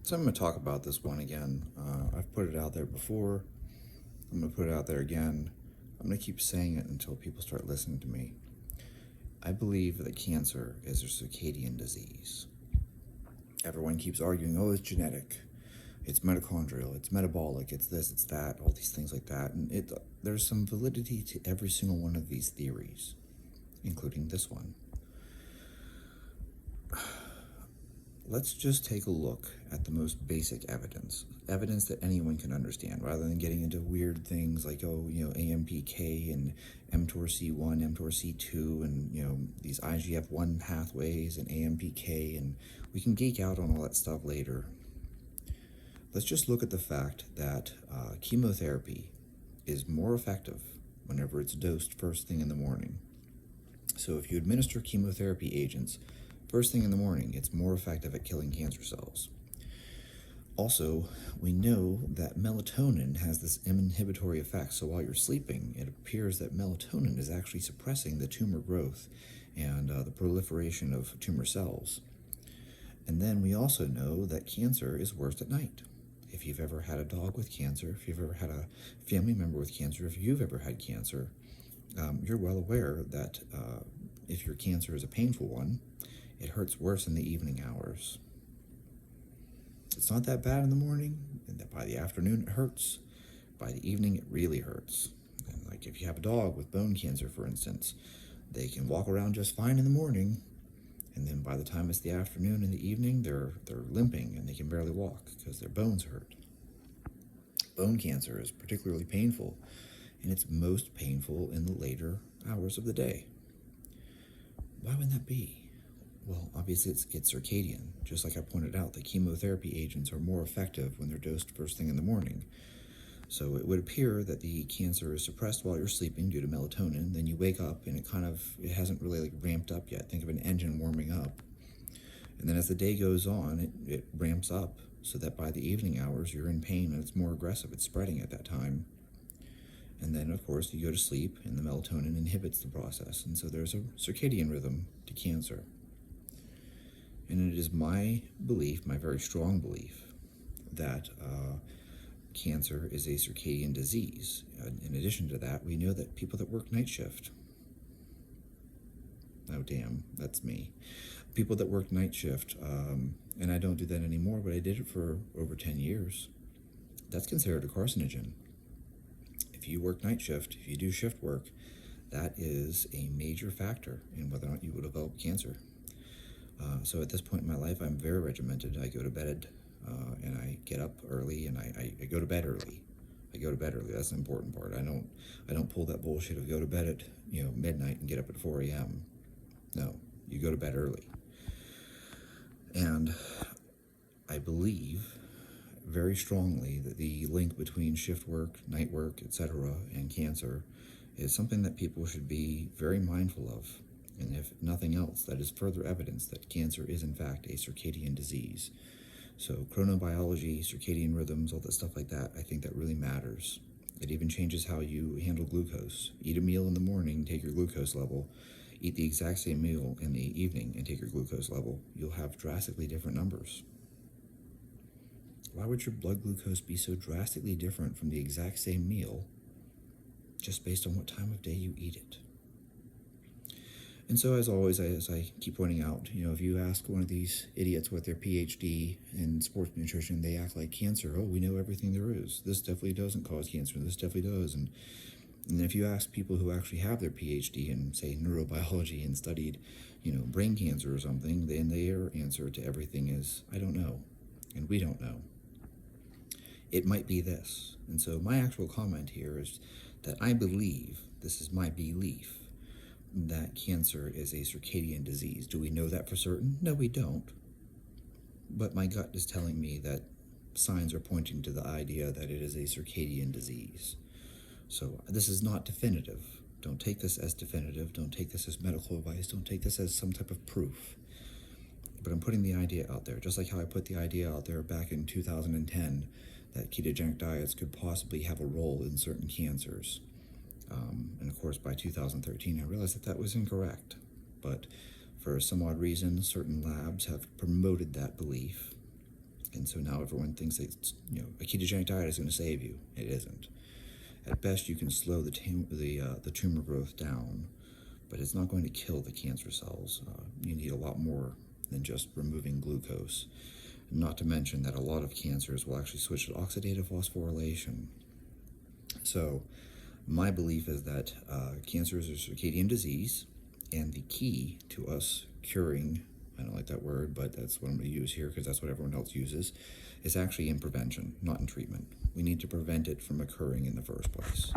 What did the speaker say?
So I'm going to talk about this one again. I've put it out there before. I'm going to put it out there again. I'm going to keep saying it until people start listening to me. I believe that cancer is a circadian disease. Everyone keeps arguing, oh, it's genetic, it's mitochondrial, it's metabolic, it's this, it's that, all these things like that. And there's some validity to every single one of these theories, including this one. Let's just take a look at the most basic evidence that anyone can understand, rather than getting into weird things like, AMPK and mTORC1, mTORC2, and, these IGF-1 pathways and AMPK, and we can geek out on all that stuff later. Let's just look at the fact that chemotherapy is more effective whenever it's dosed first thing in the morning. So if you administer chemotherapy agents first thing in the morning, it's more effective at killing cancer cells. Also, we know that melatonin has this inhibitory effect, so while you're sleeping, it appears that melatonin is actually suppressing the tumor growth and the proliferation of tumor cells. And then we also know that cancer is worse at night. If you've ever had a dog with cancer, if you've ever had a family member with cancer, if you've ever had cancer, you're well aware that if your cancer is a painful one, it hurts worse in the evening hours. It's not that bad in the morning, and that by the afternoon it hurts. By the evening it really hurts. And like if you have a dog with bone cancer, for instance, they can walk around just fine in the morning, and then by the time it's the afternoon and the evening, they're limping and they can barely walk because their bones hurt. Bone cancer is particularly painful, and it's most painful in the later hours of the day. Why would that be? Well, obviously it's circadian. Just like I pointed out, the chemotherapy agents are more effective when they're dosed first thing in the morning. So it would appear that the cancer is suppressed while you're sleeping due to melatonin. Then you wake up and it hasn't really ramped up yet. Think of an engine warming up. And then as the day goes on, it ramps up so that by the evening hours you're in pain and it's more aggressive. It's spreading at that time. And then, of course, you go to sleep and the melatonin inhibits the process. And so there's a circadian rhythm to cancer. And it is my belief, my very strong belief, that cancer is a circadian disease. In addition to that, we know that people that work night shift, oh damn, that's me. People that work night shift, and I don't do that anymore, but I did it for over 10 years. That's considered a carcinogen. If you work night shift, if you do shift work, that is a major factor in whether or not you will develop cancer. So at this point in my life, I'm very regimented. I go to bed and I get up early, and I go to bed early. I go to bed early. That's the important part. I don't pull that bullshit of go to bed at midnight and get up at 4 a.m. No, you go to bed early. And I believe very strongly that the link between shift work, night work, etc., and cancer is something that people should be very mindful of. And if nothing else, that is further evidence that cancer is in fact a circadian disease. So chronobiology, circadian rhythms, all that stuff like that, I think that really matters. It even changes how you handle glucose. Eat a meal in the morning, take your glucose level. Eat the exact same meal in the evening and take your glucose level. You'll have drastically different numbers. Why would your blood glucose be so drastically different from the exact same meal just based on what time of day you eat it? And so, as always, as I keep pointing out, if you ask one of these idiots with their PhD in sports nutrition, they act like cancer. Oh, we know everything there is. This definitely doesn't cause cancer. This definitely does. And if you ask people who actually have their PhD in, say, neurobiology and studied, brain cancer or something, then their answer to everything is, I don't know. And we don't know. It might be this. And so my actual comment here is that I believe, this is my belief, that cancer is a circadian disease. Do we know that for certain? No, we don't. But my gut is telling me that signs are pointing to the idea that it is a circadian disease. So this is not definitive. Don't take this as definitive. Don't take this as medical advice. Don't take this as some type of proof. But I'm putting the idea out there, just like how I put the idea out there back in 2010 that ketogenic diets could possibly have a role in certain cancers. And of course, by 2013, I realized that was incorrect. But for some odd reason, certain labs have promoted that belief. And so now everyone thinks that a ketogenic diet is going to save you. It isn't. At best, you can slow the tumor growth down, but it's not going to kill the cancer cells. You need a lot more than just removing glucose. Not to mention that a lot of cancers will actually switch to oxidative phosphorylation. So my belief is that cancer is a circadian disease, and the key to us curing, I don't like that word, but that's what I'm going to use here because that's what everyone else uses, is actually in prevention, not in treatment. We need to prevent it from occurring in the first place.